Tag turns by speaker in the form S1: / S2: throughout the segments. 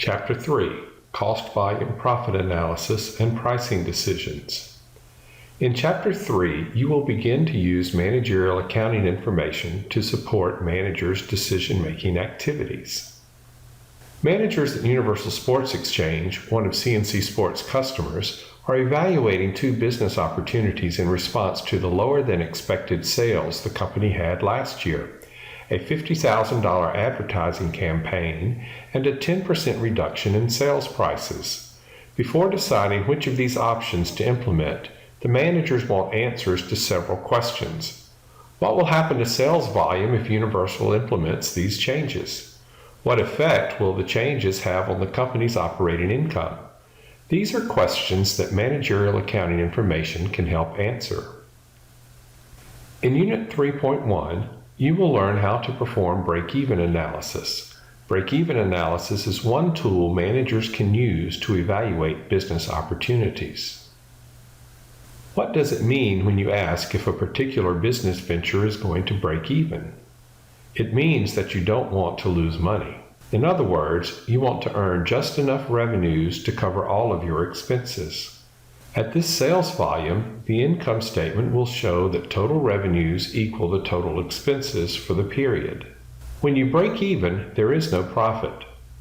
S1: Chapter 3: Cost Volume Profit Analysis and Pricing Decisions. In Chapter 3, you will begin to use managerial accounting information to support managers' decision-making activities. Managers at Universal Sports Exchange, one of CNC Sports' customers, are evaluating two business opportunities in response to the lower-than-expected sales the company had last year: a $50,000 advertising campaign and a 10% reduction in sales prices. Before deciding which of these options to implement, the managers want answers to several questions. What will happen to sales volume if Universal implements these changes? What effect will the changes have on the company's operating income? These are questions that managerial accounting information can help answer. In Unit 3.1, you will learn how to perform break-even analysis. Break-even analysis is one tool managers can use to evaluate business opportunities. What does it mean when you ask if a particular business venture is going to break even? It means that you don't want to lose money. In other words, you want to earn just enough revenues to cover all of your expenses. At this sales volume, the income statement will show that total revenues equal the total expenses for the period. When you break even, there is no profit.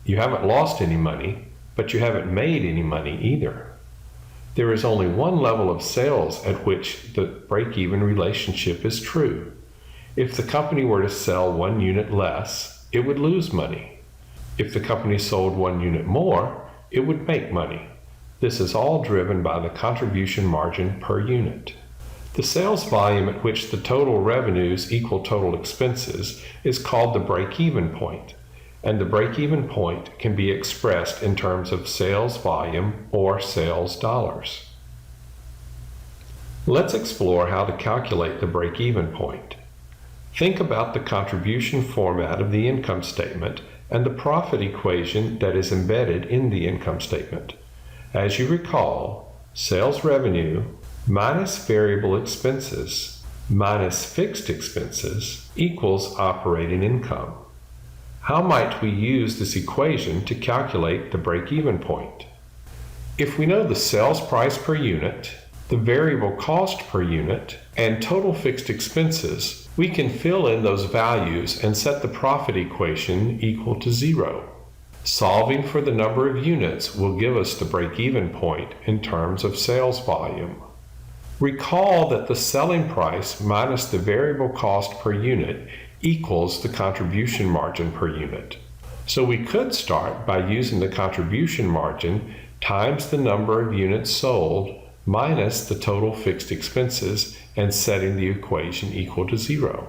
S1: You haven't lost any money, but you haven't made any money either. There is only one level of sales at which the break-even relationship is true. If the company were to sell one unit less, it would lose money. If the company sold one unit more, it would make money. This is all driven by the contribution margin per unit. The sales volume at which the total revenues equal total expenses is called the break-even point, and the break-even point can be expressed in terms of sales volume or sales dollars. Let's explore how to calculate the break-even point. Think about the contribution format of the income statement and the profit equation that is embedded in the income statement. As you recall, sales revenue minus variable expenses minus fixed expenses equals operating income. How might we use this equation to calculate the break-even point? If we know the sales price per unit, the variable cost per unit, and total fixed expenses, we can fill in those values and set the profit equation equal to 0. Solving for the number of units will give us the break-even point in terms of sales volume. Recall that the selling price minus the variable cost per unit equals the contribution margin per unit. So we could start by using the contribution margin times the number of units sold minus the total fixed expenses and setting the equation equal to 0.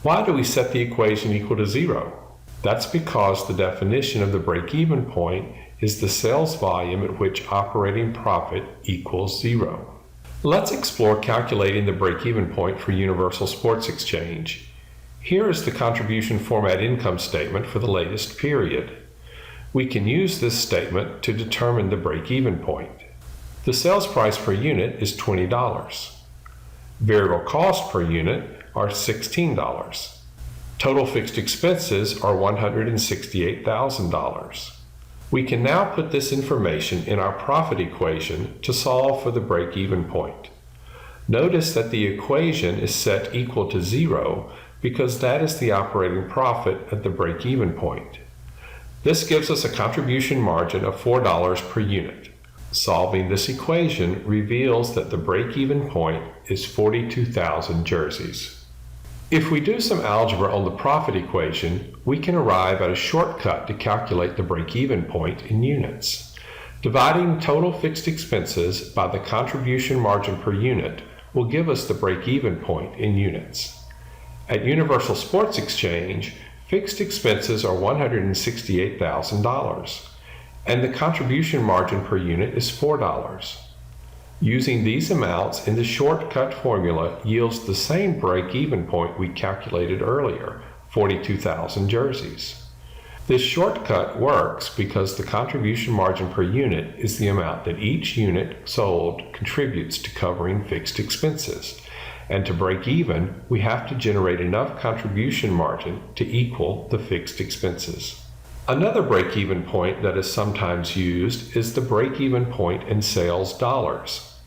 S1: Why do we set the equation equal to 0? That's because the definition of the break-even point is the sales volume at which operating profit equals 0. Let's explore calculating the break-even point for Universal Sports Exchange. Here is the contribution format income statement for the latest period. We can use this statement to determine the break-even point. The sales price per unit is $20. Variable cost per unit are $16. Total fixed expenses are $168,000. We can now put this information in our profit equation to solve for the break-even point. Notice that the equation is set equal to 0 because that is the operating profit at the break-even point. This gives us a contribution margin of $4 per unit. Solving this equation reveals that the break-even point is 42,000 jerseys. If we do some algebra on the profit equation, we can arrive at a shortcut to calculate the break-even point in units. Dividing total fixed expenses by the contribution margin per unit will give us the break-even point in units. At Universal Sports Exchange, fixed expenses are $168,000, and the contribution margin per unit is $4. Using these amounts in the shortcut formula yields the same break-even point we calculated earlier, 42,000 jerseys. This shortcut works because the contribution margin per unit is the amount that each unit sold contributes to covering fixed expenses. And to break even, we have to generate enough contribution margin to equal the fixed expenses. Another break-even point that is sometimes used is the break-even point in sales dollars.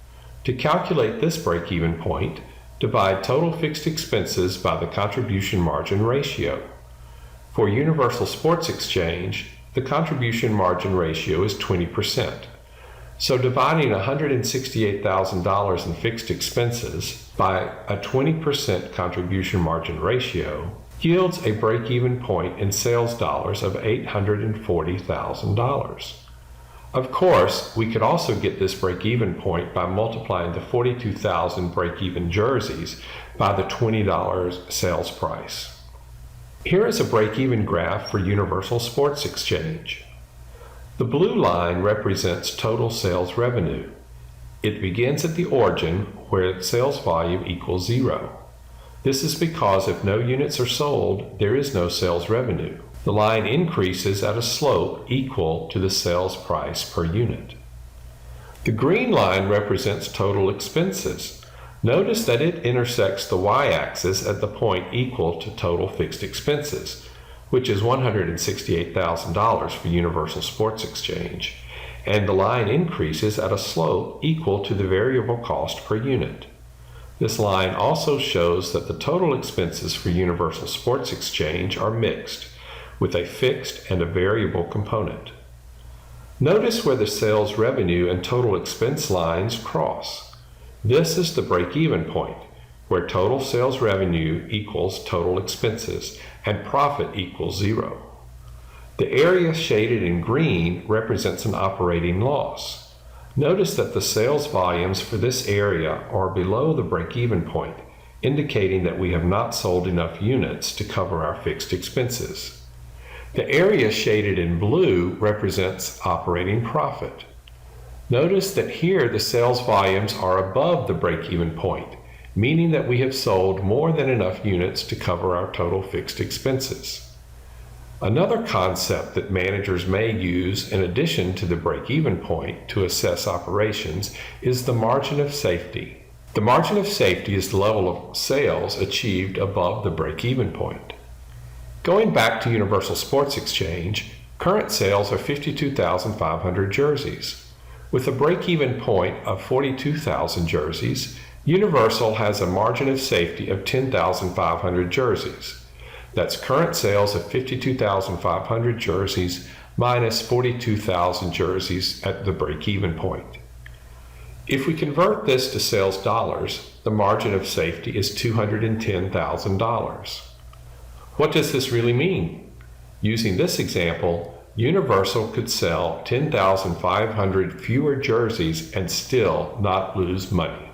S1: To calculate this break-even point, divide total fixed expenses by the contribution margin ratio. For Universal Sports Exchange, the contribution margin ratio is 20%. So dividing $168,000 in fixed expenses by a 20% contribution margin ratio yields a break-even point in sales dollars of $840,000. Of course, we could also get this break-even point by multiplying the 42,000 break-even jerseys by the $20 sales price. Here is a break-even graph for Universal Sports Exchange. The blue line represents total sales revenue. It begins at the origin where sales volume equals 0. This is because if no units are sold, there is no sales revenue. The line increases at a slope equal to the sales price per unit. The green line represents total expenses. Notice that it intersects the y-axis at the point equal to total fixed expenses, which is $168,000 for Universal Sports Exchange, and the line increases at a slope equal to the variable cost per unit. This line also shows that the total expenses for Universal Sports Exchange are mixed, with a fixed and a variable component. Notice where the sales revenue and total expense lines cross. This is the break-even point, where total sales revenue equals total expenses and profit equals 0. The area shaded in green represents an operating loss. Notice that the sales volumes for this area are below the break-even point, indicating that we have not sold enough units to cover our fixed expenses. The area shaded in blue represents operating profit. Notice that here the sales volumes are above the break-even point, meaning that we have sold more than enough units to cover our total fixed expenses. Another concept that managers may use in addition to the break-even point to assess operations is the margin of safety. The margin of safety is the level of sales achieved above the break-even point. Going back to Universal Sports Exchange, current sales are 52,500 jerseys. With a break-even point of 42,000 jerseys, Universal has a margin of safety of 10,500 jerseys. That's current sales of 52,500 jerseys minus 42,000 jerseys at the break-even point. If we convert this to sales dollars, the margin of safety is $210,000. What does this really mean? Using this example, Universal could sell 10,500 fewer jerseys and still not lose money.